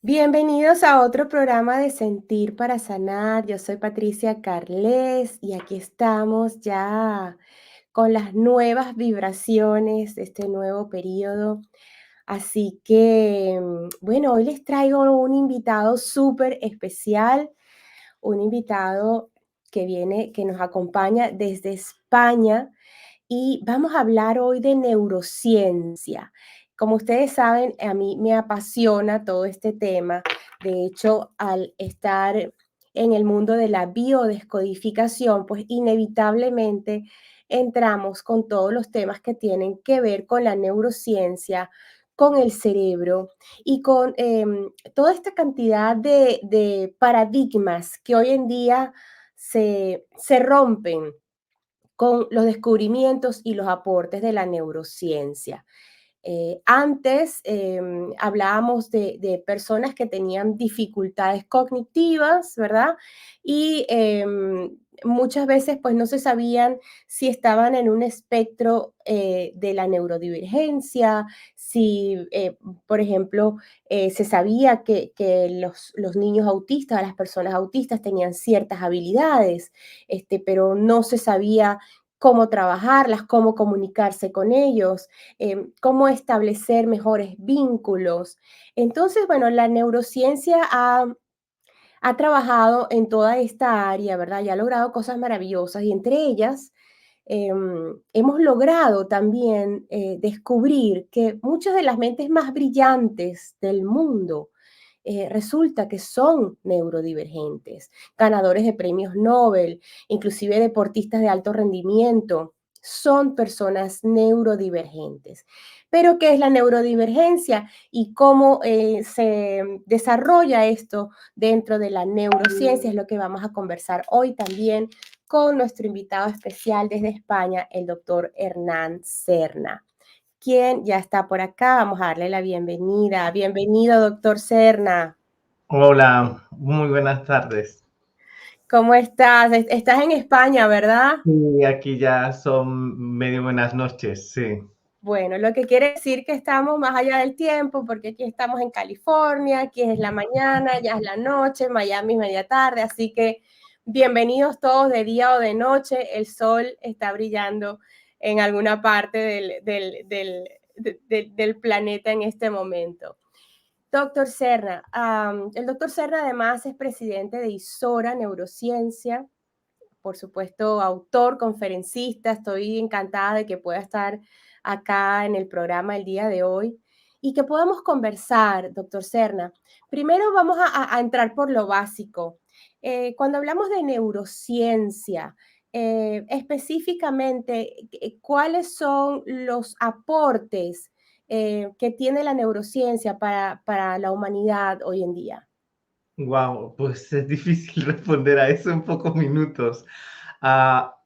Bienvenidos a otro programa de Sentir para Sanar. Yo soy Patricia Carles y aquí estamos ya con las nuevas vibraciones de este nuevo periodo. Así que, bueno, hoy les traigo un invitado súper especial, un invitado que nos acompaña desde España y vamos a hablar hoy de neurociencia. Como ustedes saben, a mí me apasiona todo este tema. De hecho, al estar en el mundo de la biodescodificación, pues inevitablemente entramos con todos los temas que tienen que ver con la neurociencia, con el cerebro y con toda esta cantidad de paradigmas que hoy en día se rompen con los descubrimientos y los aportes de la neurociencia. Antes hablábamos de personas que tenían dificultades cognitivas, ¿verdad? Y muchas veces pues no se sabían si estaban en un espectro de la neurodivergencia, si, por ejemplo, se sabía que los niños autistas, las personas autistas tenían ciertas habilidades, pero no se sabía cómo trabajarlas, cómo comunicarse con ellos, cómo establecer mejores vínculos. Entonces, bueno, la neurociencia ha trabajado en toda esta área, ¿verdad? Y ha logrado cosas maravillosas y entre ellas hemos logrado también descubrir que muchas de las mentes más brillantes del mundo resulta que son neurodivergentes, ganadores de premios Nobel, inclusive deportistas de alto rendimiento, son personas neurodivergentes. Pero, ¿qué es la neurodivergencia y cómo se desarrolla esto dentro de la neurociencia? Es lo que vamos a conversar hoy también con nuestro invitado especial desde España, el doctor Hernán Serna, quien ya está por acá. Vamos a darle la bienvenida. Bienvenido, doctor Serna. Hola, muy buenas tardes. ¿Cómo estás? Estás en España, ¿verdad? Sí, aquí ya son medio buenas noches, sí. Bueno, lo que quiere decir que estamos más allá del tiempo, porque aquí estamos en California, aquí es la mañana, ya es la noche, Miami es media tarde, así que bienvenidos todos de día o de noche, el sol está brillando en alguna parte del planeta en este momento. Doctor Serna, el doctor Serna además es presidente de ISORA Neurociencia, por supuesto, autor, conferencista. Estoy encantada de que pueda estar acá en el programa el día de hoy y que podamos conversar, doctor Serna. Primero vamos a entrar por lo básico. Cuando hablamos de neurociencia, específicamente, ¿cuáles son los aportes que tiene la neurociencia para la humanidad hoy en día? Wow, pues es difícil responder a eso en pocos minutos.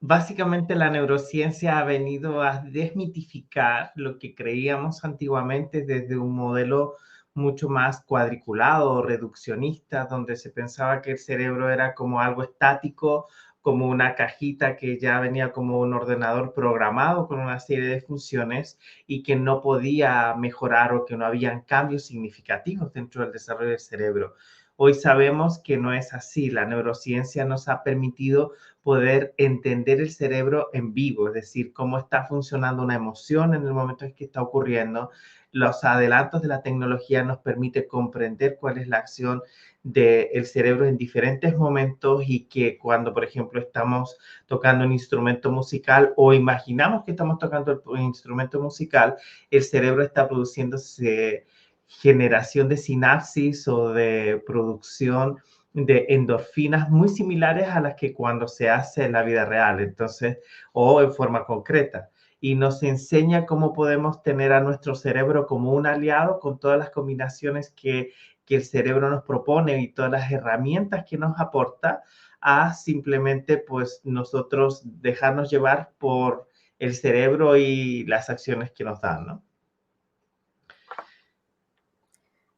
Básicamente la neurociencia ha venido a desmitificar lo que creíamos antiguamente desde un modelo mucho más cuadriculado o reduccionista, donde se pensaba que el cerebro era como algo estático, como una cajita que ya venía como un ordenador programado con una serie de funciones y que no podía mejorar o que no habían cambios significativos dentro del desarrollo del cerebro. Hoy sabemos que no es así. La neurociencia nos ha permitido poder entender el cerebro en vivo, es decir, cómo está funcionando una emoción en el momento en que está ocurriendo. Los adelantos de la tecnología nos permite comprender cuál es la acción del cerebro en diferentes momentos y que cuando, por ejemplo, estamos tocando un instrumento musical o imaginamos que estamos tocando un instrumento musical, el cerebro está produciéndose generación de sinapsis o de producción de endorfinas muy similares a las que cuando se hace en la vida real, entonces, o en forma concreta. Y nos enseña cómo podemos tener a nuestro cerebro como un aliado con todas las combinaciones que el cerebro nos propone y todas las herramientas que nos aporta a simplemente pues nosotros dejarnos llevar por el cerebro y las acciones que nos dan, ¿no?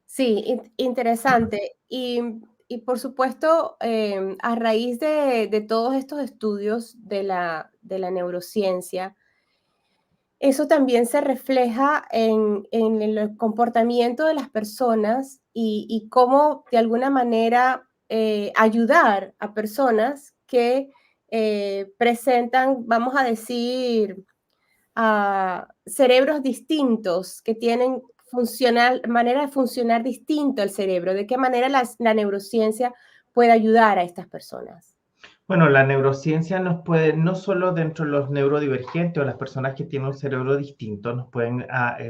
Sí, interesante. Y por supuesto, a raíz de todos estos estudios de la neurociencia, eso también se refleja en el comportamiento de las personas y cómo de alguna manera ayudar a personas que presentan, vamos a decir, cerebros distintos, que tienen manera de funcionar distinto el cerebro. ¿De qué manera la neurociencia puede ayudar a estas personas? Bueno, la neurociencia nos puede, no solo dentro de los neurodivergentes o las personas que tienen un cerebro distinto, nos pueden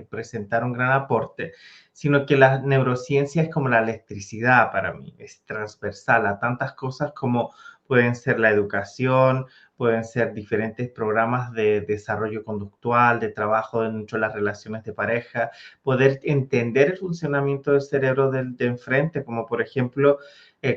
presentar un gran aporte, sino que la neurociencia es como la electricidad para mí, es transversal a tantas cosas como pueden ser la educación, pueden ser diferentes programas de desarrollo conductual, de trabajo dentro de las relaciones de pareja, poder entender el funcionamiento del cerebro del de enfrente, como por ejemplo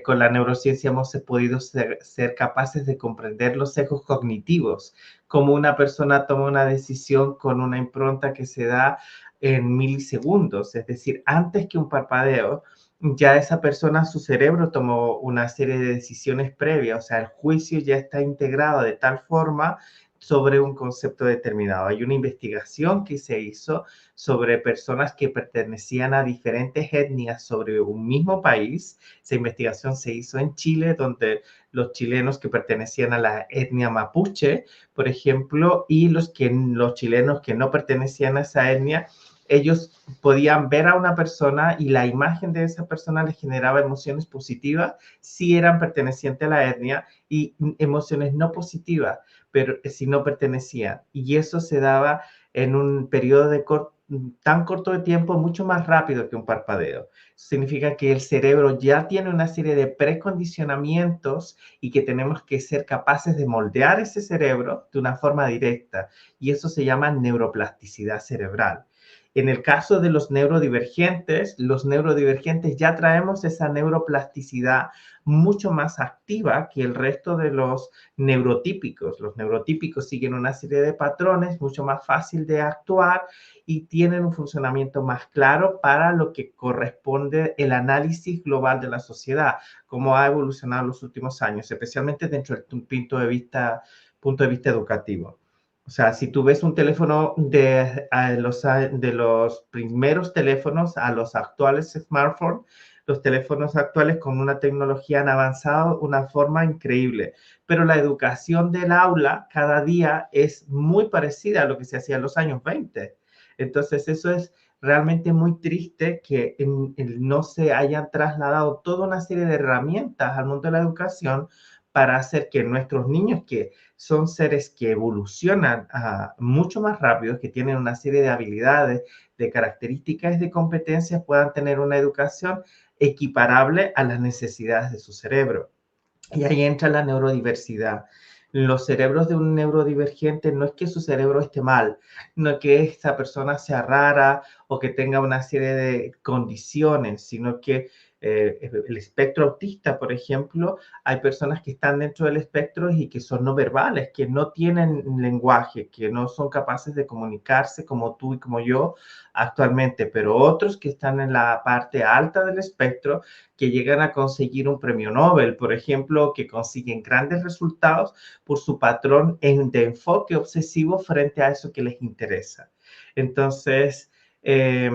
con la neurociencia hemos podido ser capaces de comprender los sesgos cognitivos, cómo una persona toma una decisión con una impronta que se da en milisegundos, es decir, antes que un parpadeo, ya esa persona, su cerebro tomó una serie de decisiones previas, o sea, el juicio ya está integrado de tal forma sobre un concepto determinado. Hay una investigación que se hizo sobre personas que pertenecían a diferentes etnias sobre un mismo país. Esa investigación se hizo en Chile, donde los chilenos que pertenecían a la etnia mapuche, por ejemplo, y los chilenos que no pertenecían a esa etnia, ellos podían ver a una persona y la imagen de esa persona les generaba emociones positivas si eran pertenecientes a la etnia y emociones no positivas, pero si no pertenecían. Y eso se daba en un periodo tan corto de tiempo, mucho más rápido que un parpadeo. Eso significa que el cerebro ya tiene una serie de precondicionamientos y que tenemos que ser capaces de moldear ese cerebro de una forma directa. Y eso se llama neuroplasticidad cerebral. En el caso de los neurodivergentes ya traemos esa neuroplasticidad mucho más activa que el resto de los neurotípicos. Los neurotípicos siguen una serie de patrones, mucho más fácil de actuar y tienen un funcionamiento más claro para lo que corresponde el análisis global de la sociedad, cómo ha evolucionado en los últimos años, especialmente dentro del punto de vista educativo. O sea, si tú ves un teléfono de los primeros teléfonos a los actuales smartphones, los teléfonos actuales con una tecnología han avanzado de una forma increíble, pero la educación del aula cada día es muy parecida a lo que se hacía en los años 20. Entonces, eso es realmente muy triste que no se hayan trasladado toda una serie de herramientas al mundo de la educación para hacer que nuestros niños, que son seres que evolucionan mucho más rápido, que tienen una serie de habilidades, de características y de competencias, puedan tener una educación equiparable a las necesidades de su cerebro. Y ahí entra la neurodiversidad. Los cerebros de un neurodivergente no es que su cerebro esté mal, no es que esta persona sea rara o que tenga una serie de condiciones, sino que el espectro autista, por ejemplo, hay personas que están dentro del espectro y que son no verbales, que no tienen lenguaje, que no son capaces de comunicarse como tú y como yo actualmente, pero otros que están en la parte alta del espectro que llegan a conseguir un premio Nobel, por ejemplo, que consiguen grandes resultados por su patrón de enfoque obsesivo frente a eso que les interesa. Entonces, eh,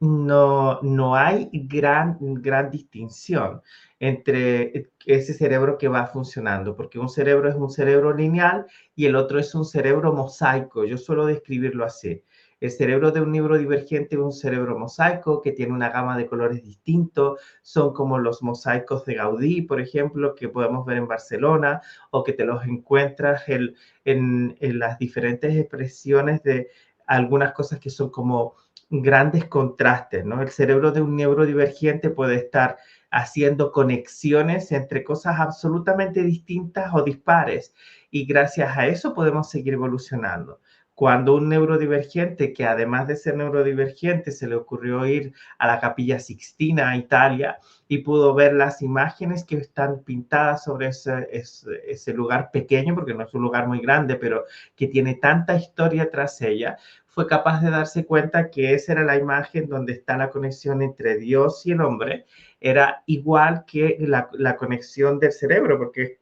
no hay gran distinción entre ese cerebro que va funcionando, porque un cerebro es un cerebro lineal y el otro es un cerebro mosaico. Yo suelo describirlo así. El cerebro de un neurodivergente es un cerebro mosaico que tiene una gama de colores distintos, son como los mosaicos de Gaudí, por ejemplo, que podemos ver en Barcelona, o que te los encuentras en las diferentes expresiones de algunas cosas que son como grandes contrastes, ¿no? El cerebro de un neurodivergente puede estar haciendo conexiones entre cosas absolutamente distintas o dispares, y gracias a eso podemos seguir evolucionando. Cuando un neurodivergente, que además de ser neurodivergente, se le ocurrió ir a la Capilla Sixtina, a Italia, y pudo ver las imágenes que están pintadas sobre ese lugar pequeño, porque no es un lugar muy grande, pero que tiene tanta historia tras ella, fue capaz de darse cuenta que esa era la imagen donde está la conexión entre Dios y el hombre, era igual que la conexión del cerebro, porque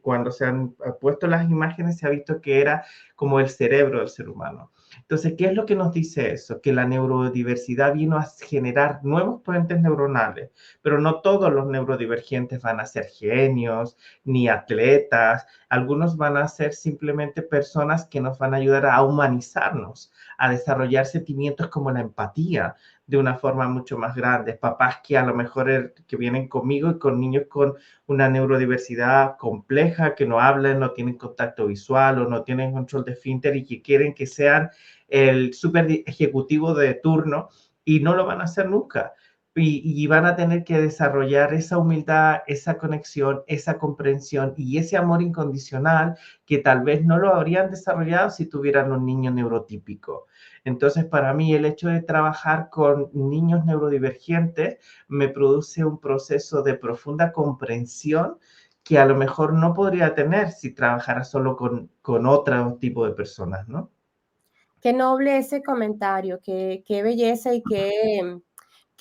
cuando se han puesto las imágenes se ha visto que era como el cerebro del ser humano. Entonces, ¿qué es lo que nos dice eso? Que la neurodiversidad vino a generar nuevos puentes neuronales, pero no todos los neurodivergentes van a ser genios ni atletas. Algunos van a ser simplemente personas que nos van a ayudar a humanizarnos, a desarrollar sentimientos como la empatía de una forma mucho más grande. Papás que a lo mejor que vienen conmigo y con niños con una neurodiversidad compleja, que no hablan, no tienen contacto visual o no tienen control de esfínter y que quieren que sean el super ejecutivo de turno y no lo van a hacer nunca. Y van a tener que desarrollar esa humildad, esa conexión, esa comprensión y ese amor incondicional que tal vez no lo habrían desarrollado si tuvieran un niño neurotípico. Entonces, para mí, el hecho de trabajar con niños neurodivergentes me produce un proceso de profunda comprensión que a lo mejor no podría tener si trabajara solo con otro tipo de personas, ¿no? Qué noble ese comentario, qué belleza y qué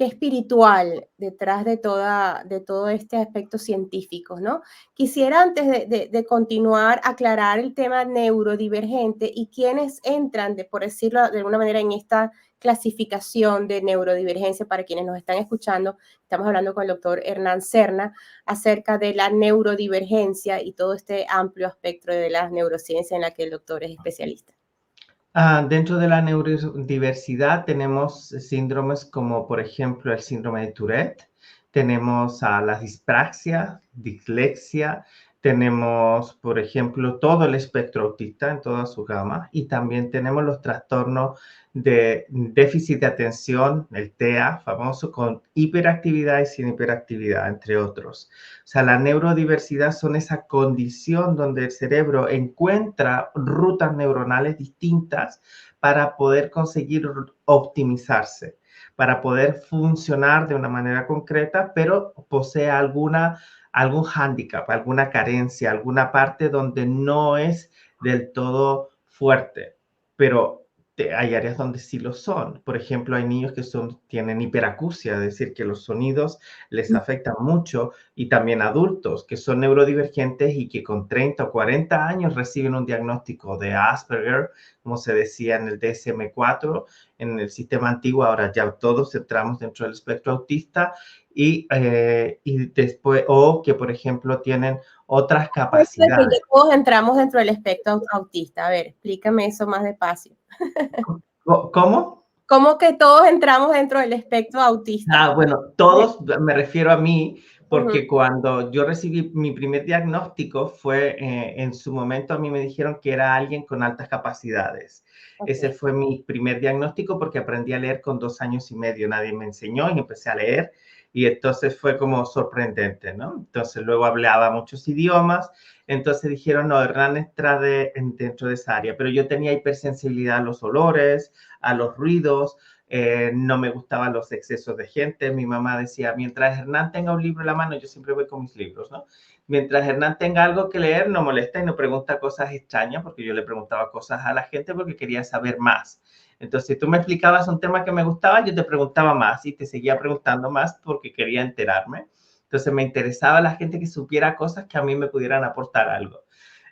espiritual detrás de todo este aspecto científico, ¿no? Quisiera antes de continuar aclarar el tema neurodivergente y quiénes entran, por decirlo de alguna manera, en esta clasificación de neurodivergencia para quienes nos están escuchando. Estamos hablando con el doctor Hernán Serna acerca de la neurodivergencia y todo este amplio espectro de la neurociencia en la que el doctor es especialista. Dentro de la neurodiversidad tenemos síndromes como, por ejemplo, el síndrome de Tourette, tenemos a la dispraxia, dislexia, tenemos, por ejemplo, todo el espectro autista en toda su gama y también tenemos los trastornos de déficit de atención, el TEA famoso, con hiperactividad y sin hiperactividad, entre otros. O sea, la neurodiversidad son esa condición donde el cerebro encuentra rutas neuronales distintas para poder conseguir optimizarse, para poder funcionar de una manera concreta, pero posee algún hándicap, alguna carencia, alguna parte donde no es del todo fuerte, pero hay áreas donde sí lo son. Por ejemplo, hay niños que tienen hiperacusia, es decir, que los sonidos les afectan mucho, y también adultos que son neurodivergentes y que con 30 o 40 años reciben un diagnóstico de Asperger, como se decía en el DSM-4, en el sistema antiguo. Ahora ya todos entramos dentro del espectro autista y después, o que por ejemplo tienen otras Eso de que ya capacidades. todos entramos dentro del espectro autista. A ver, explícame eso más despacio. ¿Cómo? ¿Cómo que todos entramos dentro del espectro autista? Bueno, todos, me refiero a mí, Ujú, porque cuando yo recibí mi primer diagnóstico fue, en su momento a mí me dijeron que era alguien con altas capacidades. Ese ok. fue mi primer diagnóstico porque aprendí a leer con 2 años y medio. Nadie me enseñó y empecé a leer y entonces fue como sorprendente, ¿no? Entonces luego hablaba muchos idiomas, entonces dijeron, no, Hernán entra dentro de esa área, pero yo tenía hipersensibilidad a los olores, a los ruidos, no me gustaban los excesos de gente. Mi mamá decía, mientras Hernán tenga un libro en la mano, yo siempre voy con mis libros, ¿no? Mientras Hernán tenga algo que leer, no molesta y no pregunta cosas extrañas, porque yo le preguntaba cosas a la gente porque quería saber más. Entonces, si tú me explicabas un tema que me gustaba, yo te preguntaba más y te seguía preguntando más porque quería enterarme. Entonces, me interesaba la gente que supiera cosas que a mí me pudieran aportar algo.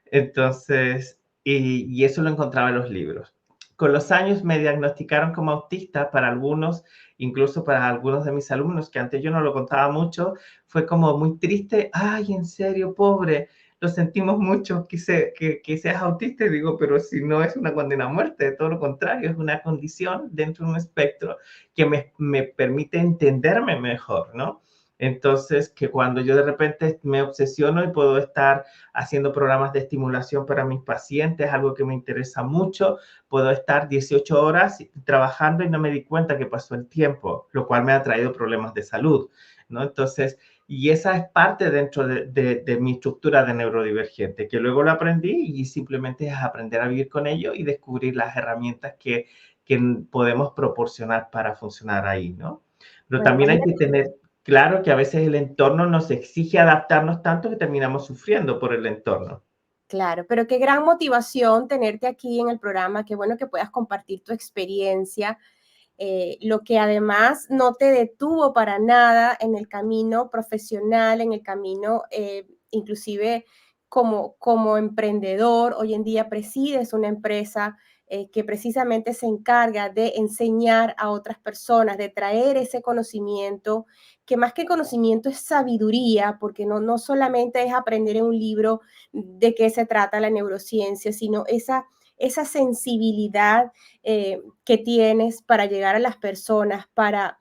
Entonces, y eso lo encontraba en los libros. Con los años me diagnosticaron como autista. Para algunos, incluso para algunos de mis alumnos, que antes yo no lo contaba mucho, fue como muy triste. Ay, en serio, pobre, lo sentimos mucho que seas autista. Y digo, pero si no es una condena a muerte, todo lo contrario, es una condición dentro de un espectro que me permite entenderme mejor, ¿no? Entonces, que cuando yo de repente me obsesiono y puedo estar haciendo programas de estimulación para mis pacientes, algo que me interesa mucho, puedo estar 18 horas trabajando y no me di cuenta que pasó el tiempo, lo cual me ha traído problemas de salud, ¿no? Entonces, y esa es parte dentro de mi estructura de neurodivergente, que luego lo aprendí y simplemente es aprender a vivir con ello y descubrir las herramientas que podemos proporcionar para funcionar ahí, ¿no? Pero Bueno, también hay que imagínate. tener claro que a veces el entorno nos exige adaptarnos tanto que terminamos sufriendo por el entorno. Claro, pero qué gran motivación tenerte aquí en el programa, qué bueno que puedas compartir tu experiencia, lo que además no te detuvo para nada en el camino profesional, en el camino inclusive como emprendedor. Hoy en día presides una empresa que precisamente se encarga de enseñar a otras personas, de traer ese conocimiento, que más que conocimiento es sabiduría, porque no solamente es aprender en un libro de qué se trata la neurociencia, sino esa sensibilidad que tienes para llegar a las personas, para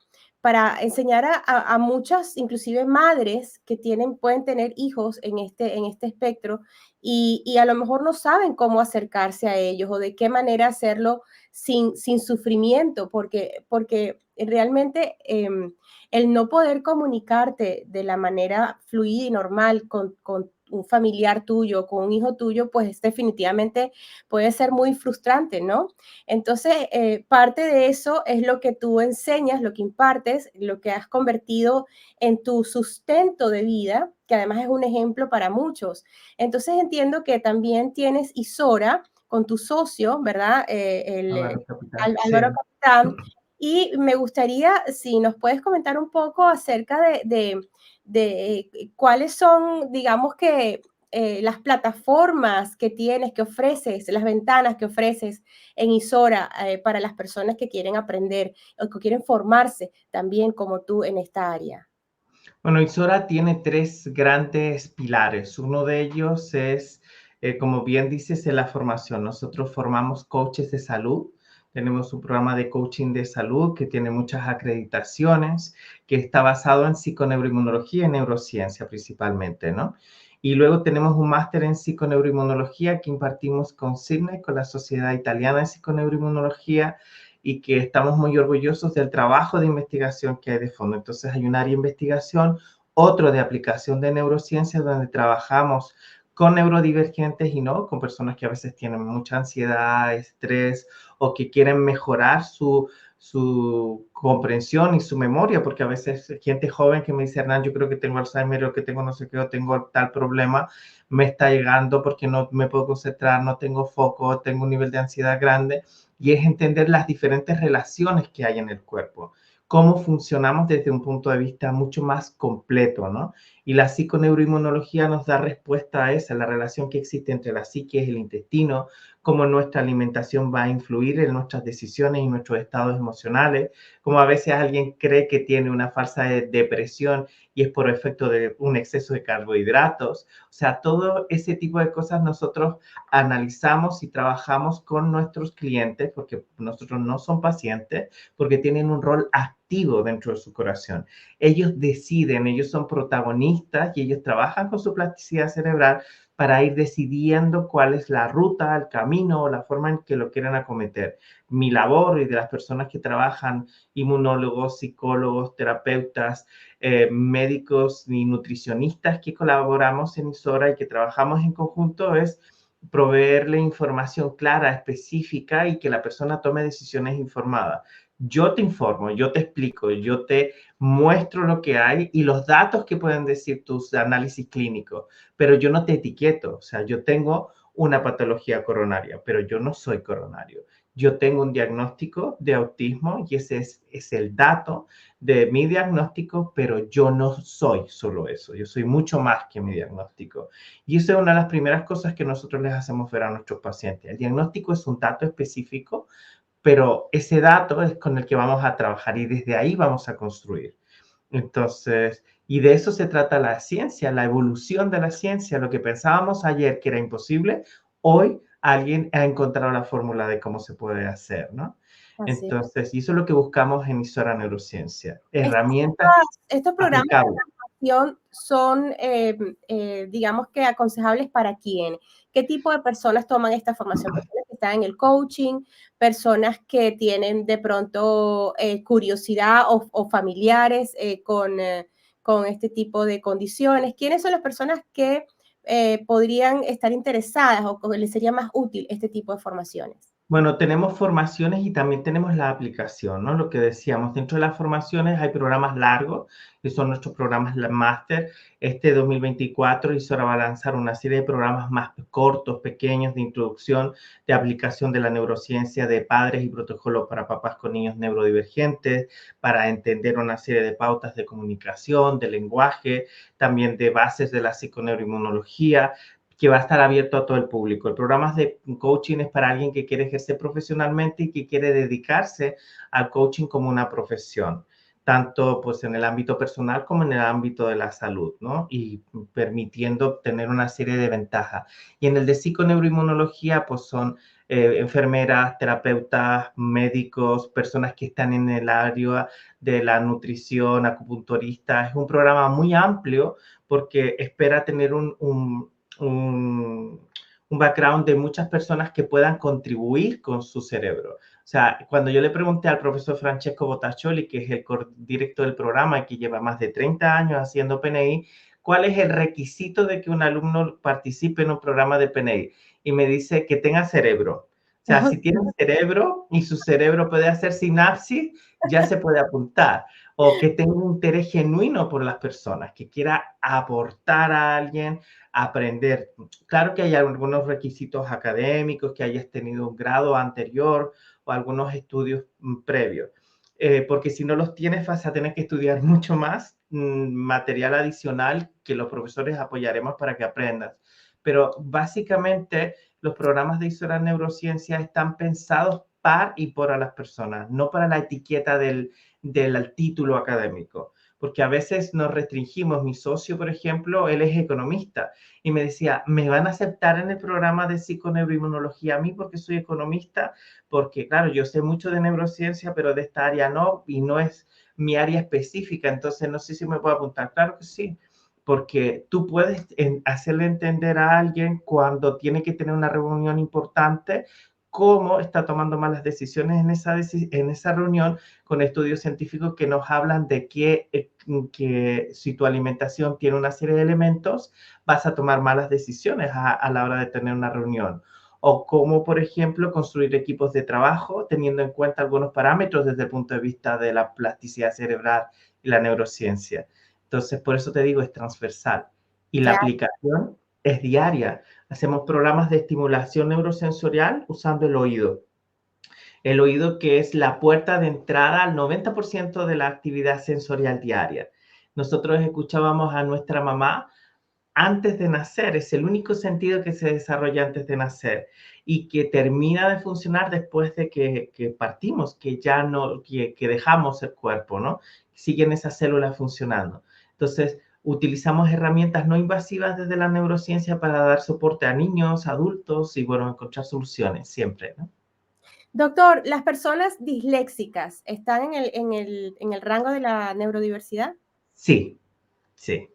enseñar a muchas, inclusive madres que pueden tener hijos en este espectro y a lo mejor no saben cómo acercarse a ellos o de qué manera hacerlo sin sufrimiento, porque realmente el no poder comunicarte de la manera fluida y normal con un familiar tuyo, con un hijo tuyo, pues definitivamente puede ser muy frustrante, ¿no? Entonces, parte de eso es lo que tú enseñas, lo que impartes, lo que has convertido en tu sustento de vida, que además es un ejemplo para muchos. Entonces, entiendo que también tienes Isora con tu socio, ¿verdad? Álvaro Capitán, Álvaro sí. Capitán. Y me gustaría, si nos puedes comentar un poco acerca de cuáles son, digamos que, las plataformas que tienes, que ofreces, las ventanas que ofreces en Isora para las personas que quieren aprender o que quieren formarse también como tú en esta área. Bueno, Isora tiene tres grandes pilares. Uno de ellos es, como bien dices, es la formación. Nosotros formamos coaches de salud. Tenemos un programa de coaching de salud que tiene muchas acreditaciones, que está basado en psiconeuroinmunología y neurociencia principalmente, ¿no? Y luego tenemos un máster en psiconeuroinmunología que impartimos con CIRNE, con la Sociedad Italiana de Psiconeuroinmunología, y que estamos muy orgullosos del trabajo de investigación que hay de fondo. Entonces hay un área de investigación, otro de aplicación de neurociencia, donde trabajamos con neurodivergentes y no, con personas que a veces tienen mucha ansiedad, estrés o que quieren mejorar su comprensión y su memoria, porque a veces gente joven que me dice, Hernán, yo creo que tengo Alzheimer o que tengo no sé qué o tengo tal problema, me está llegando porque no me puedo concentrar, no tengo foco, tengo un nivel de ansiedad grande, y es entender las diferentes relaciones que hay en el cuerpo, cómo funcionamos desde un punto de vista mucho más completo, ¿no? Y la psiconeuroinmunología nos da respuesta a esa, la relación que existe entre la psique y el intestino, cómo nuestra alimentación va a influir en nuestras decisiones y nuestros estados emocionales, cómo a veces alguien cree que tiene una falsa depresión y es por efecto de un exceso de carbohidratos. O sea, todo ese tipo de cosas nosotros analizamos y trabajamos con nuestros clientes, porque nosotros no son pacientes, porque tienen un rol activo dentro de su corazón. Ellos deciden, ellos son protagonistas y ellos trabajan con su plasticidad cerebral para ir decidiendo cuál es la ruta, el camino o la forma en que lo quieran acometer. Mi labor y de las personas que trabajan, inmunólogos, psicólogos, terapeutas, médicos y nutricionistas que colaboramos en Isora y que trabajamos en conjunto es proveerle información clara, específica y que la persona tome decisiones informadas. Yo te informo, yo te explico, yo te muestro lo que hay y los datos que pueden decir tus análisis clínicos, pero yo no te etiqueto, o sea, yo tengo una patología coronaria, pero yo no soy coronario. Yo tengo un diagnóstico de autismo y ese es el dato de mi diagnóstico, pero yo no soy solo eso, yo soy mucho más que mi diagnóstico. Y esa es una de las primeras cosas que nosotros les hacemos ver a nuestros pacientes. El diagnóstico es un dato específico, pero ese dato es con el que vamos a trabajar y desde ahí vamos a construir. Entonces, y de eso se trata la ciencia, la evolución de la ciencia. Lo que pensábamos ayer que era imposible, hoy alguien ha encontrado la fórmula de cómo se puede hacer, ¿no? Así. Entonces, y eso es lo que buscamos en Isora Neurociencia, Estos, herramientas estos programas aplicables. de formación son, digamos que aconsejables para quién. ¿Qué tipo de personas toman esta formación? Personas que están en el coaching, personas que tienen de pronto curiosidad o familiares con este tipo de condiciones. ¿Quiénes son las personas que podrían estar interesadas o les sería más útil este tipo de formaciones? Bueno, tenemos formaciones y también tenemos la aplicación, ¿no? Lo que decíamos, dentro de las formaciones hay programas largos, que son nuestros programas máster. Este 2024 Isora va a lanzar una serie de programas más cortos, pequeños, de introducción, de aplicación de la neurociencia de padres y protocolo para papás con niños neurodivergentes, para entender una serie de pautas de comunicación, de lenguaje, también de bases de la psiconeuroinmunología. que va a estar abierto a todo el público. El programa de coaching es para alguien que quiere ejercer profesionalmente y que quiere dedicarse al coaching como una profesión, tanto pues en el ámbito personal como en el ámbito de la salud, ¿no? Y permitiendo tener una serie de ventajas. Y en el de psiconeuroinmunología, pues son enfermeras, terapeutas, médicos, personas que están en el área de la nutrición, acupunturistas. Es un programa muy amplio porque espera tener un, un background de muchas personas que puedan contribuir con su cerebro. O sea, cuando yo le pregunté al profesor Francesco Bottaccioli, que es el director del programa y que lleva más de 30 años haciendo PNI, ¿cuál es el requisito de que un alumno participe en un programa de PNI? Y me dice que tenga cerebro. O sea, si tiene cerebro y su cerebro puede hacer sinapsis, ya se puede apuntar. O que tenga un interés genuino por las personas, que quiera aportar a alguien, aprender. Claro que hay algunos requisitos académicos, que hayas tenido un grado anterior o algunos estudios previos, porque si no los tienes vas a tener que estudiar mucho más material adicional que los profesores apoyaremos para que aprendas. Pero básicamente los programas de Isora Neurociencia están pensados para y por las personas, no para la etiqueta del título académico, porque a veces nos restringimos. Mi socio, por ejemplo, él es economista y me decía, ¿me van a aceptar en el programa de psiconeuroinmunología a mí porque soy economista? Porque, claro, yo sé mucho de neurociencia, pero de esta área no, y no es mi área específica, entonces no sé si me puedo apuntar. Claro que sí, porque tú puedes hacerle entender a alguien cuando tiene que tener una reunión importante cómo está tomando malas decisiones en esa reunión, con estudios científicos que nos hablan de que si tu alimentación tiene una serie de elementos, vas a tomar malas decisiones a la hora de tener una reunión. O cómo, por ejemplo, construir equipos de trabajo teniendo en cuenta algunos parámetros desde el punto de vista de la plasticidad cerebral y la neurociencia. Entonces, por eso te digo, es transversal. Y la Claro. aplicación es diaria. Hacemos programas de estimulación neurosensorial usando el oído. El oído, que es la puerta de entrada al 90% de la actividad sensorial diaria. Nosotros escuchábamos a nuestra mamá antes de nacer, es el único sentido que se desarrolla antes de nacer y que termina de funcionar después de que partimos, que ya no, que dejamos el cuerpo, ¿no? Siguen esas células funcionando. Entonces, utilizamos herramientas no invasivas desde la neurociencia para dar soporte a niños, adultos y, bueno, encontrar soluciones siempre, ¿no? Doctor, ¿las personas disléxicas están en el rango de la neurodiversidad? Sí, sí.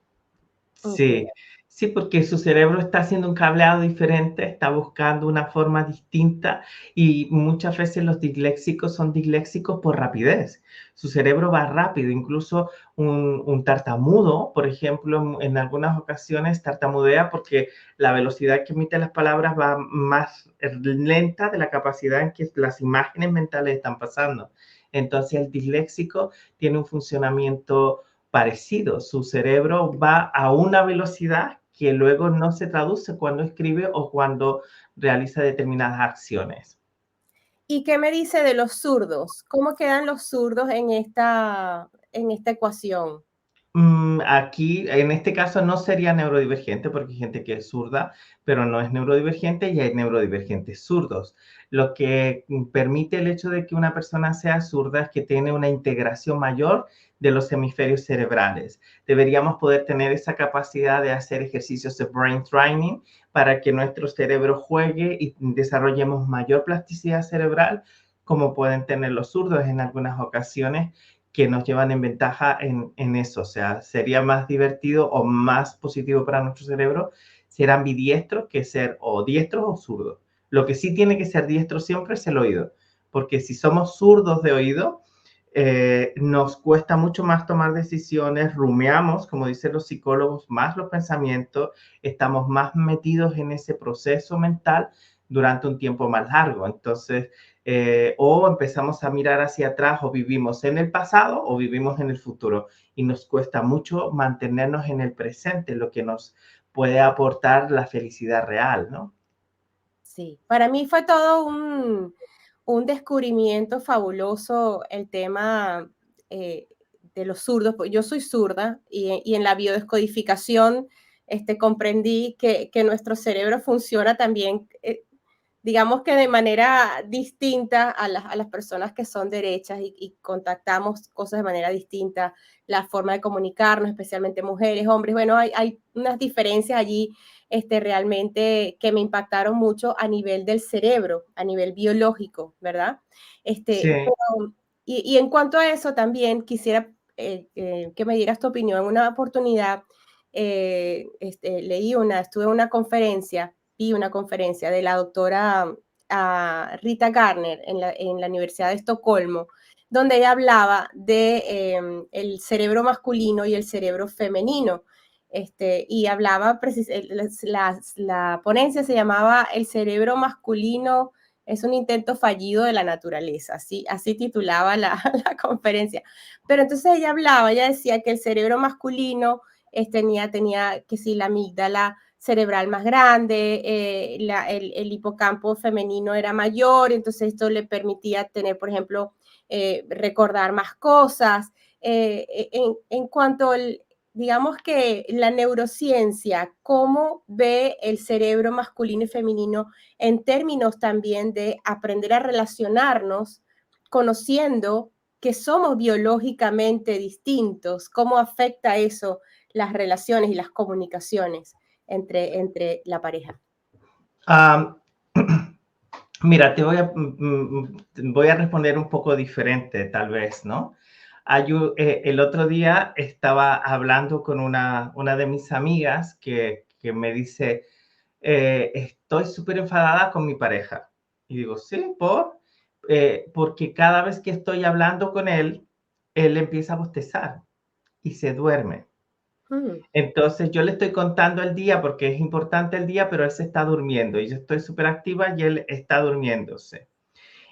Ok. Sí, sí, porque su cerebro está haciendo un cableado diferente, está buscando una forma distinta y muchas veces los disléxicos son disléxicos por rapidez. Su cerebro va rápido, incluso un tartamudo, por ejemplo, en algunas ocasiones tartamudea porque la velocidad que emite las palabras va más lenta de la capacidad en que las imágenes mentales están pasando. Entonces el disléxico tiene un funcionamiento parecido. Su cerebro va a una velocidad que luego no se traduce cuando escribe o cuando realiza determinadas acciones. ¿Y qué me dice de los zurdos? ¿Cómo quedan los zurdos en esta ecuación? Aquí, en este caso, no sería neurodivergente porque hay gente que es zurda, pero no es neurodivergente y hay neurodivergentes zurdos. Lo que permite el hecho de que una persona sea zurda es que tiene una integración mayor de los hemisferios cerebrales. Deberíamos poder tener esa capacidad de hacer ejercicios de brain training para que nuestro cerebro juegue y desarrollemos mayor plasticidad cerebral, como pueden tener los zurdos en algunas ocasiones, que nos llevan en ventaja en eso. O sea, sería más divertido o más positivo para nuestro cerebro ser ambidiestros que ser o diestros o zurdos. Lo que sí tiene que ser diestro siempre es el oído, porque si somos zurdos de oído, nos cuesta mucho más tomar decisiones, rumiamos, como dicen los psicólogos, más los pensamientos, estamos más metidos en ese proceso mental durante un tiempo más largo. Entonces, o empezamos a mirar hacia atrás o vivimos en el pasado o vivimos en el futuro y nos cuesta mucho mantenernos en el presente, lo que nos puede aportar la felicidad real, ¿no? Sí, para mí fue todo un descubrimiento fabuloso el tema de los zurdos, porque yo soy zurda y en la biodescodificación comprendí que nuestro cerebro funciona también, digamos que de manera distinta a las personas que son derechas y contactamos cosas de manera distinta, la forma de comunicarnos, especialmente mujeres, hombres. Bueno, hay unas diferencias allí realmente que me impactaron mucho a nivel del cerebro, a nivel biológico, ¿verdad? Sí, Pero, y en cuanto a eso también quisiera que me dieras tu opinión. En una oportunidad estuve en una conferencia, vi una conferencia de la doctora Rita Garner en la Universidad de Estocolmo, donde ella hablaba de el cerebro masculino y el cerebro femenino. Y hablaba, la ponencia se llamaba El cerebro masculino es un intento fallido de la naturaleza, así titulaba la conferencia. Pero entonces ella decía que el cerebro masculino tenía que si la amígdala cerebral más grande, el hipocampo femenino era mayor, entonces esto le permitía tener, por ejemplo, recordar más cosas. En cuanto al, digamos que la neurociencia, cómo ve el cerebro masculino y femenino en términos también de aprender a relacionarnos, conociendo que somos biológicamente distintos, cómo afecta eso las relaciones y las comunicaciones entre la pareja. Am, mira, voy a responder un poco diferente, tal vez, ¿no? El otro día estaba hablando con una de mis amigas que me dice, estoy súper enfadada con mi pareja. Y digo, sí, porque cada vez que estoy hablando con él empieza a bostezar y se duerme. Mm. Entonces yo le estoy contando el día porque es importante el día, pero él se está durmiendo y yo estoy súper activa y él está durmiéndose.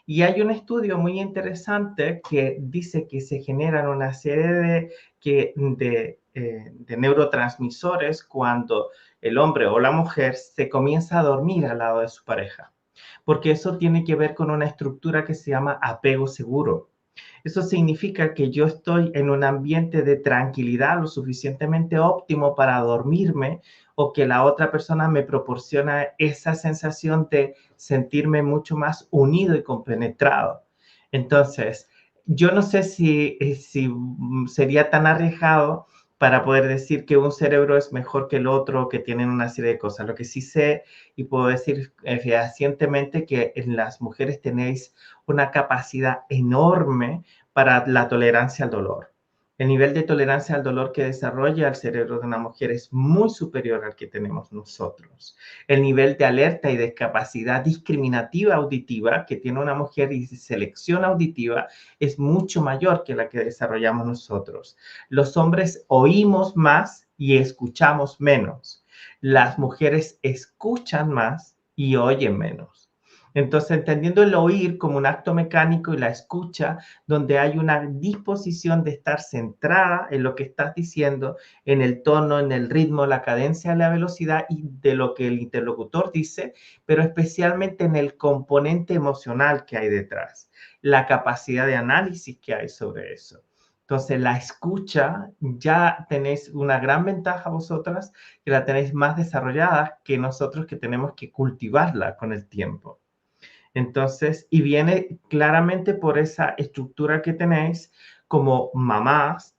Y hay un estudio muy interesante que dice que se generan una serie de neurotransmisores cuando el hombre o la mujer se comienza a dormir al lado de su pareja, porque eso tiene que ver con una estructura que se llama apego seguro. Eso significa que yo estoy en un ambiente de tranquilidad lo suficientemente óptimo para dormirme o que la otra persona me proporciona esa sensación de sentirme mucho más unido y compenetrado. Entonces, yo no sé si sería tan arriesgado para poder decir que un cerebro es mejor que el otro, que tienen una serie de cosas. Lo que sí sé y puedo decir fehacientemente que en las mujeres tenéis una capacidad enorme para la tolerancia al dolor. El nivel de tolerancia al dolor que desarrolla el cerebro de una mujer es muy superior al que tenemos nosotros. El nivel de alerta y de capacidad discriminativa auditiva que tiene una mujer y de selección auditiva es mucho mayor que la que desarrollamos nosotros. Los hombres oímos más y escuchamos menos. Las mujeres escuchan más y oyen menos. Entonces, entendiendo el oír como un acto mecánico y la escucha, donde hay una disposición de estar centrada en lo que estás diciendo, en el tono, en el ritmo, la cadencia, la velocidad y de lo que el interlocutor dice, pero especialmente en el componente emocional que hay detrás, la capacidad de análisis que hay sobre eso. Entonces, la escucha ya tenéis una gran ventaja vosotras, que la tenéis más desarrollada que nosotros que tenemos que cultivarla con el tiempo. Entonces, y viene claramente por esa estructura que tenéis como mamás,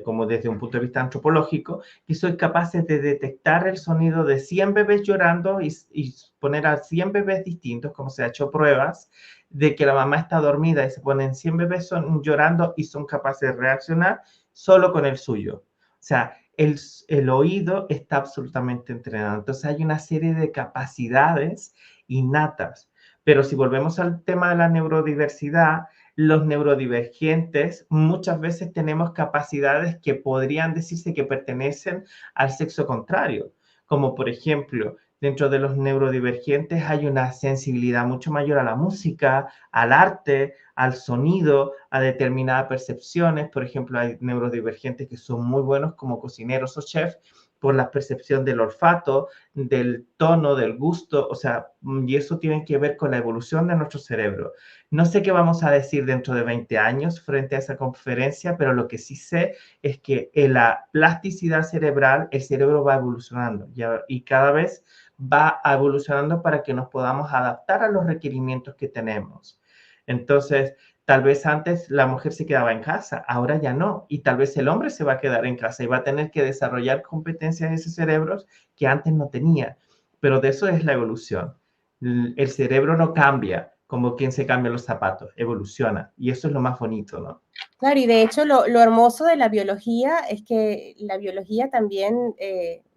como desde un punto de vista antropológico, que sois capaces de detectar el sonido de 100 bebés llorando y poner a 100 bebés distintos, como se ha hecho pruebas, de que la mamá está dormida y se ponen 100 bebés llorando y son capaces de reaccionar solo con el suyo. O sea, el oído está absolutamente entrenado. Entonces hay una serie de capacidades innatas. Pero si volvemos al tema de la neurodiversidad, los neurodivergentes muchas veces tenemos capacidades que podrían decirse que pertenecen al sexo contrario, como por ejemplo, dentro de los neurodivergentes hay una sensibilidad mucho mayor a la música, al arte, al sonido, a determinadas percepciones. Por ejemplo, hay neurodivergentes que son muy buenos como cocineros o chefs por la percepción del olfato, del tono, del gusto, o sea, y eso tiene que ver con la evolución de nuestro cerebro. No sé qué vamos a decir dentro de 20 años frente a esa conferencia, pero lo que sí sé es que en la plasticidad cerebral el cerebro va evolucionando y cada vez va evolucionando para que nos podamos adaptar a los requerimientos que tenemos. Entonces, tal vez antes la mujer se quedaba en casa, ahora ya no, y tal vez el hombre se va a quedar en casa y va a tener que desarrollar competencias en ese cerebro que antes no tenía. Pero de eso es la evolución. El cerebro no cambia como quien se cambia los zapatos, evoluciona. Y eso es lo más bonito, ¿no? Claro, y de hecho lo hermoso de la biología es que la biología también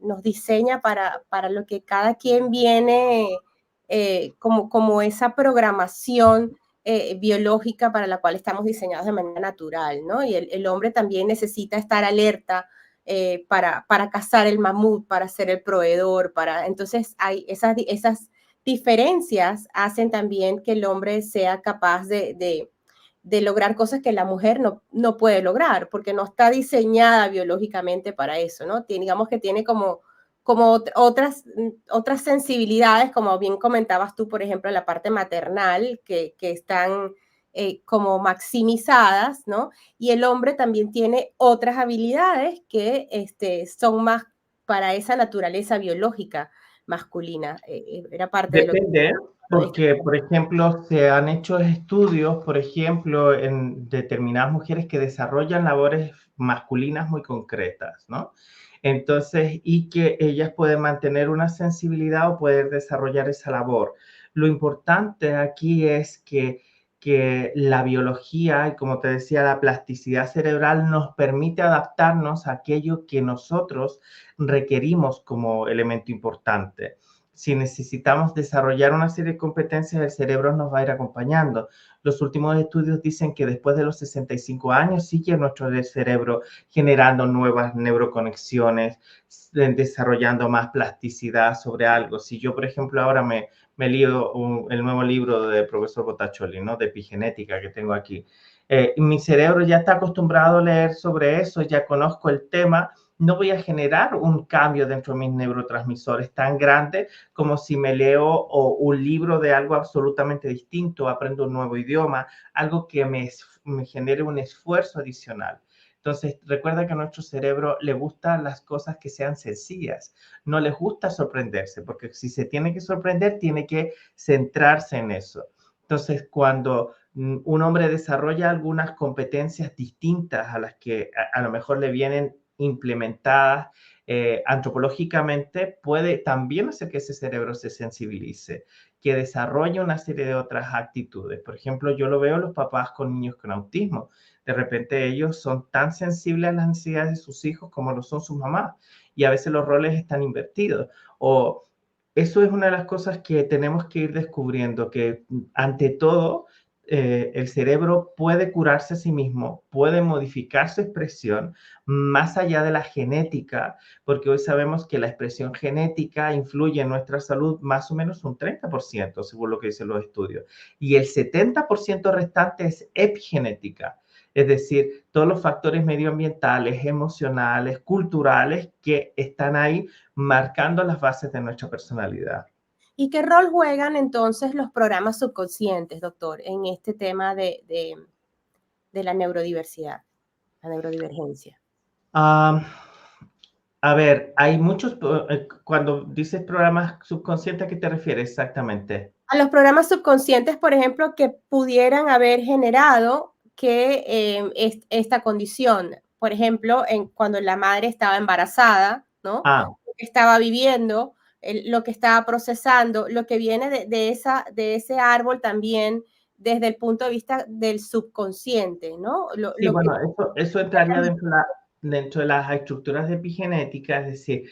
nos diseña para lo que cada quien viene como esa programación biológica para la cual estamos diseñados de manera natural, ¿no? Y el hombre también necesita estar alerta para cazar el mamut, para ser el proveedor, entonces hay esas diferencias hacen también que el hombre sea capaz de lograr cosas que la mujer no puede lograr, porque no está diseñada biológicamente para eso, ¿no? Digamos que tiene como otras sensibilidades, como bien comentabas tú, por ejemplo, la parte maternal, que están como maximizadas, ¿no? Y el hombre también tiene otras habilidades que son más para esa naturaleza biológica masculina. Era parte de lo que... Depende, porque, por ejemplo, se han hecho estudios, por ejemplo, en determinadas mujeres que desarrollan labores masculinas muy concretas, ¿no? Entonces, y que ellas pueden mantener una sensibilidad o poder desarrollar esa labor. Lo importante aquí es que la biología y, como te decía, la plasticidad cerebral nos permite adaptarnos a aquello que nosotros requerimos como elemento importante. Si necesitamos desarrollar una serie de competencias, el cerebro nos va a ir acompañando. Los últimos estudios dicen que después de los 65 años sigue nuestro cerebro generando nuevas neuroconexiones, desarrollando más plasticidad sobre algo. Si yo, por ejemplo, ahora me leo el nuevo libro del profesor Botaccioli, ¿no? De epigenética que tengo aquí. Mi cerebro ya está acostumbrado a leer sobre eso, ya conozco el tema, no voy a generar un cambio dentro de mis neurotransmisores tan grande como si me leo un libro de algo absolutamente distinto, aprendo un nuevo idioma, algo que me genere un esfuerzo adicional. Entonces, recuerda que a nuestro cerebro le gustan las cosas que sean sencillas, no les gusta sorprenderse, porque si se tiene que sorprender, tiene que centrarse en eso. Entonces, cuando un hombre desarrolla algunas competencias distintas a las que a lo mejor le vienen implementadas antropológicamente, puede también hacer que ese cerebro se sensibilice, que desarrolle una serie de otras actitudes. Por ejemplo, yo lo veo en los papás con niños con autismo. De repente ellos son tan sensibles a las necesidades de sus hijos como lo son sus mamás y a veces los roles están invertidos. O eso es una de las cosas que tenemos que ir descubriendo, que ante todo el cerebro puede curarse a sí mismo, puede modificar su expresión más allá de la genética, porque hoy sabemos que la expresión genética influye en nuestra salud más o menos un 30%, según lo que dicen los estudios, y el 70% restante es epigenética. Es decir, todos los factores medioambientales, emocionales, culturales que están ahí marcando las bases de nuestra personalidad. ¿Y qué rol juegan entonces los programas subconscientes, doctor, en este tema de la neurodiversidad, la neurodivergencia? Um, a ver, hay muchos, cuando dices programas subconscientes, ¿a qué te refieres exactamente? A los programas subconscientes, por ejemplo, que pudieran haber generado que esta condición, por ejemplo, cuando la madre estaba embarazada, ¿no? Ah, Lo que estaba viviendo, lo que estaba procesando, lo que viene de ese árbol también desde el punto de vista del subconsciente, ¿no? sí, Lo que bueno, eso entraría dentro de las estructuras de epigenética, es decir,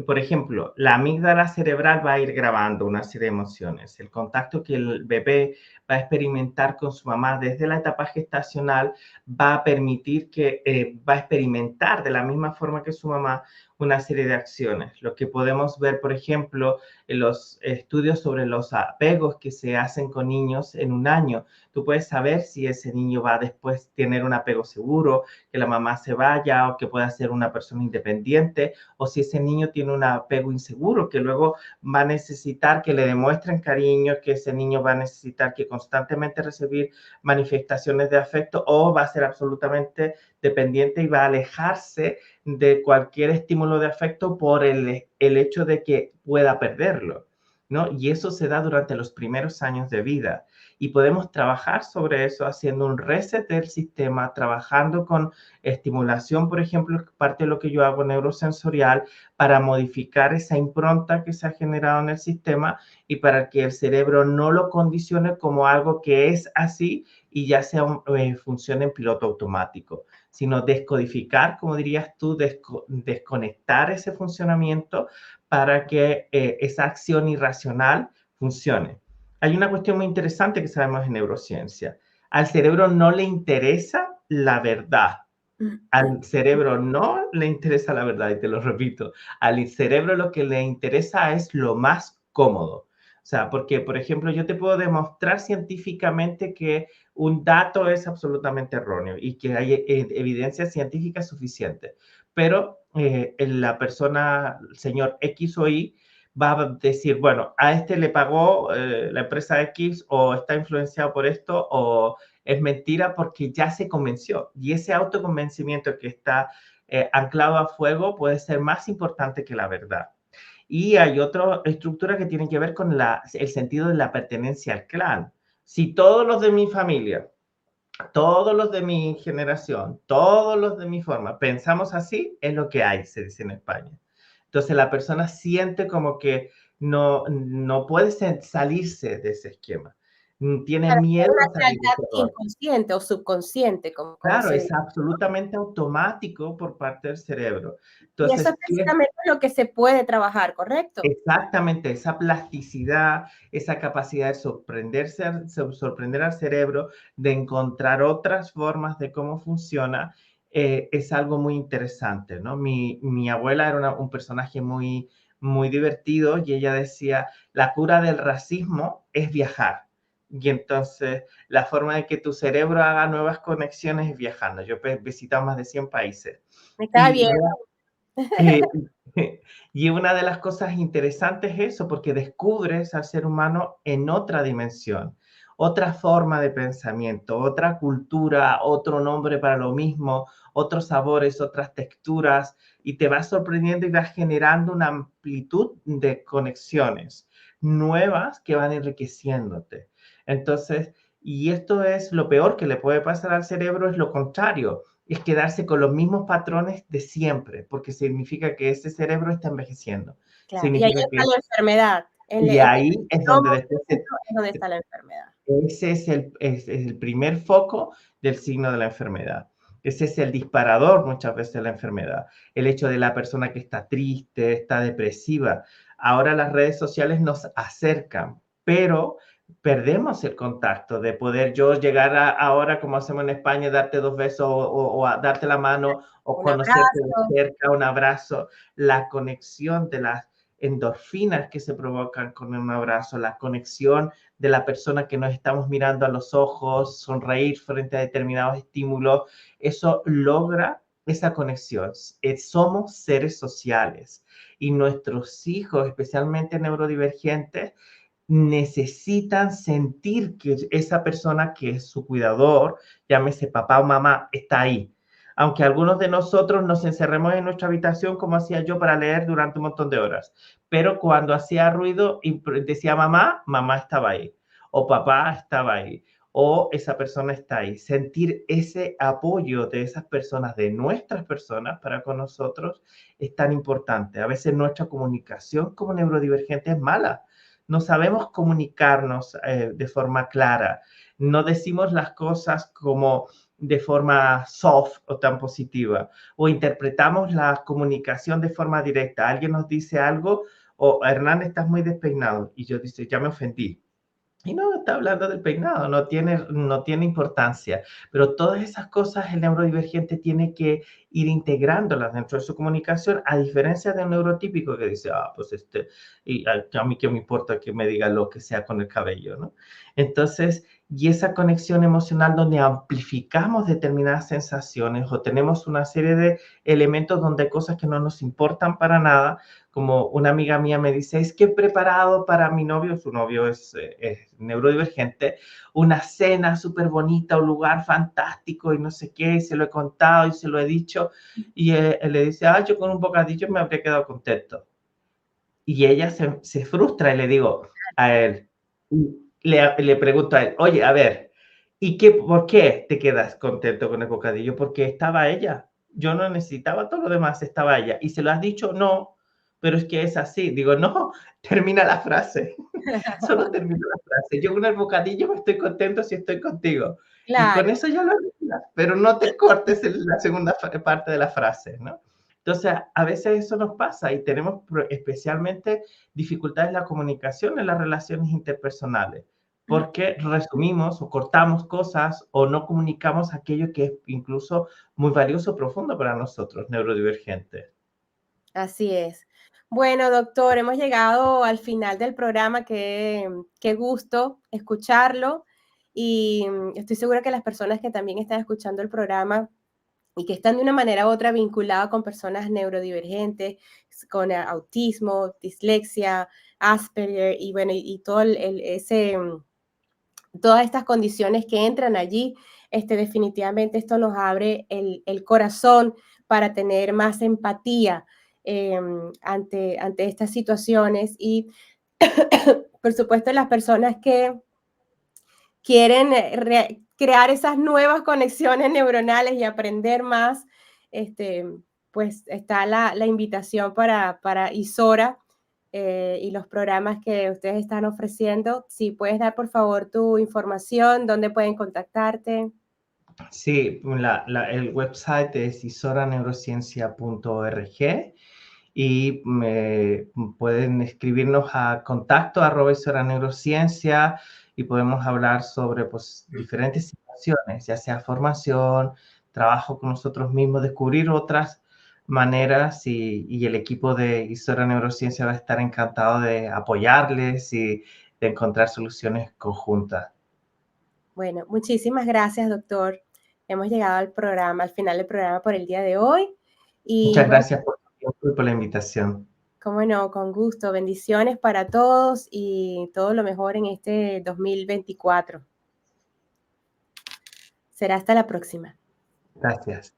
por ejemplo, la amígdala cerebral va a ir grabando una serie de emociones. El contacto que el bebé va a experimentar con su mamá desde la etapa gestacional va a permitir que va a experimentar de la misma forma que su mamá una serie de acciones. Lo que podemos ver, por ejemplo, en los estudios sobre los apegos que se hacen con niños en un año. tú puedes saber si ese niño va a después tener un apego seguro, que la mamá se vaya o que pueda ser una persona independiente, o si ese niño tiene un apego inseguro, que luego va a necesitar que le demuestren cariño, que ese niño va a necesitar que constantemente recibir manifestaciones de afecto o va a ser absolutamente dependiente y va a alejarse de cualquier estímulo de afecto por el hecho de que pueda perderlo, ¿no? Y eso se da durante los primeros años de vida. Y podemos trabajar sobre eso haciendo un reset del sistema, trabajando con estimulación, por ejemplo, parte de lo que yo hago neurosensorial, para modificar esa impronta que se ha generado en el sistema y para que el cerebro no lo condicione como algo que es así y ya sea funcione en piloto automático, sino descodificar, como dirías tú, desconectar ese funcionamiento para que esa acción irracional funcione. Hay una cuestión muy interesante que sabemos en neurociencia. Al cerebro no le interesa la verdad. Al cerebro no le interesa la verdad, y te lo repito, al cerebro lo que le interesa es lo más cómodo. O sea, porque, por ejemplo, yo te puedo demostrar científicamente que un dato es absolutamente erróneo y que hay evidencia científica suficiente, pero la persona, el señor X o Y, va a decir, bueno, a este le pagó la empresa X o está influenciado por esto o es mentira porque ya se convenció. Y ese autoconvencimiento que está anclado a fuego puede ser más importante que la verdad. Y hay otra estructura que tiene que ver con el sentido de la pertenencia al clan. Si todos los de mi familia, todos los de mi generación, todos los de mi forma, pensamos así, es lo que hay, se dice en España. Entonces la persona siente como que no puede salirse de ese esquema. Tiene Claro, es miedo una a salir de realidad ese rol. inconsciente o subconsciente, como Claro, se es dice. absolutamente automático por parte del cerebro. Y eso es Entonces, precisamente lo que se puede trabajar, ¿correcto? exactamente esa plasticidad, esa capacidad de sorprender al cerebro, de encontrar otras formas de cómo funciona, es algo muy interesante, ¿no? Mi abuela era un personaje muy, muy divertido y ella decía, la cura del racismo es viajar. Y entonces la forma de que tu cerebro haga nuevas conexiones es viajando. Yo he visitado más de 100 países. Está Y bien. eh, y una de las cosas interesantes es eso, porque descubres al ser humano en otra dimensión, otra forma de pensamiento, otra cultura, otro nombre para lo mismo, otros sabores, otras texturas, y te vas sorprendiendo y vas generando una amplitud de conexiones nuevas que van enriqueciéndote. Entonces, y esto es lo peor que le puede pasar al cerebro, es lo contrario, es quedarse con los mismos patrones de siempre, porque significa que ese cerebro está envejeciendo. Claro, y ahí Significa está que, la enfermedad. y En el ahí es donde estómago después es donde está la enfermedad. ese es el primer foco del signo de la enfermedad. Ese es el disparador muchas veces de la enfermedad. El hecho de la persona que está triste, está depresiva. Ahora las redes sociales nos acercan, pero perdemos el contacto de poder yo llegar ahora, como hacemos en España, darte dos besos o a darte la mano o Un conocerte de abrazo, cerca, un abrazo, la conexión de las endorfinas que se provocan con un abrazo, la conexión de la persona que nos estamos mirando a los ojos, sonreír frente a determinados estímulos, eso logra esa conexión. Somos seres sociales y nuestros hijos, especialmente neurodivergentes, necesitan sentir que esa persona que es su cuidador, llámese papá o mamá, está ahí. Aunque algunos de nosotros nos encerremos en nuestra habitación, como hacía yo, para leer durante un montón de horas. Pero cuando hacía ruido y decía mamá, mamá estaba ahí. O papá estaba ahí. O esa persona está ahí. Sentir ese apoyo de esas personas, de nuestras personas para con nosotros, es tan importante. A veces nuestra comunicación como neurodivergente es mala. No sabemos comunicarnos de forma clara. No decimos las cosas como de forma soft o tan positiva. O interpretamos la comunicación de forma directa. Alguien nos dice algo o Hernán, estás muy despeinado. Y yo dice, ya me ofendí. Y no, está hablando del peinado, no tiene importancia. Pero todas esas cosas el neurodivergente tiene que ir integrándolas dentro de su comunicación, a diferencia del neurotípico que dice, pues y a mí qué me importa que me diga lo que sea con el cabello, ¿no? Entonces, y esa conexión emocional donde amplificamos determinadas sensaciones o tenemos una serie de elementos donde hay cosas que no nos importan para nada, como una amiga mía me dice, es que he preparado para mi novio, su novio es neurodivergente, una cena súper bonita, un lugar fantástico y no sé qué, y se lo he contado y se lo he dicho, y él le dice, ah, yo con un bocadillo me habría quedado contento. Y ella se frustra y le digo a él, le pregunto a él, oye, a ver, ¿y qué, por qué te quedas contento con el bocadillo? Porque estaba ella. Yo no necesitaba todo lo demás, estaba ella. ¿Y se lo has dicho? No, pero es que es así. Digo, no, termina la frase. Solo termina la frase. Yo con el bocadillo me estoy contento si estoy contigo. Y con Claro, eso ya lo arreglas, pero no te cortes en la segunda parte de la frase, ¿no? Entonces, a veces eso nos pasa y tenemos especialmente dificultades en la comunicación en las relaciones interpersonales, porque resumimos o cortamos cosas o no comunicamos aquello que es incluso muy valioso, profundo para nosotros, neurodivergentes. así es. Bueno, doctor, hemos llegado al final del programa. Qué gusto escucharlo. Y estoy segura que las personas que también están escuchando el programa y que están de una manera u otra vinculadas con personas neurodivergentes, con autismo, dislexia, Asperger y bueno, y todo todas estas condiciones que entran allí, definitivamente esto nos abre el corazón para tener más empatía ante estas situaciones y, por supuesto, las personas que quieren crear esas nuevas conexiones neuronales y aprender más, este, pues está la invitación para Isora y los programas que ustedes están ofreciendo. Si puedes dar, por favor, tu información, dónde pueden contactarte. Sí, el website es isoraneurociencia.org y pueden escribirnos a contacto@isoraneurociencia y podemos hablar sobre pues, diferentes situaciones, ya sea formación, trabajo con nosotros mismos, descubrir otras maneras y el equipo de Isora Neurociencia va a estar encantado de apoyarles y de encontrar soluciones conjuntas. Bueno, muchísimas gracias, doctor. Hemos llegado al programa, al final del programa por el día de hoy. Y Muchas bueno, gracias por tu tiempo y por la invitación. cómo no, con gusto. Bendiciones para todos y todo lo mejor en este 2024. Será hasta la próxima. Gracias.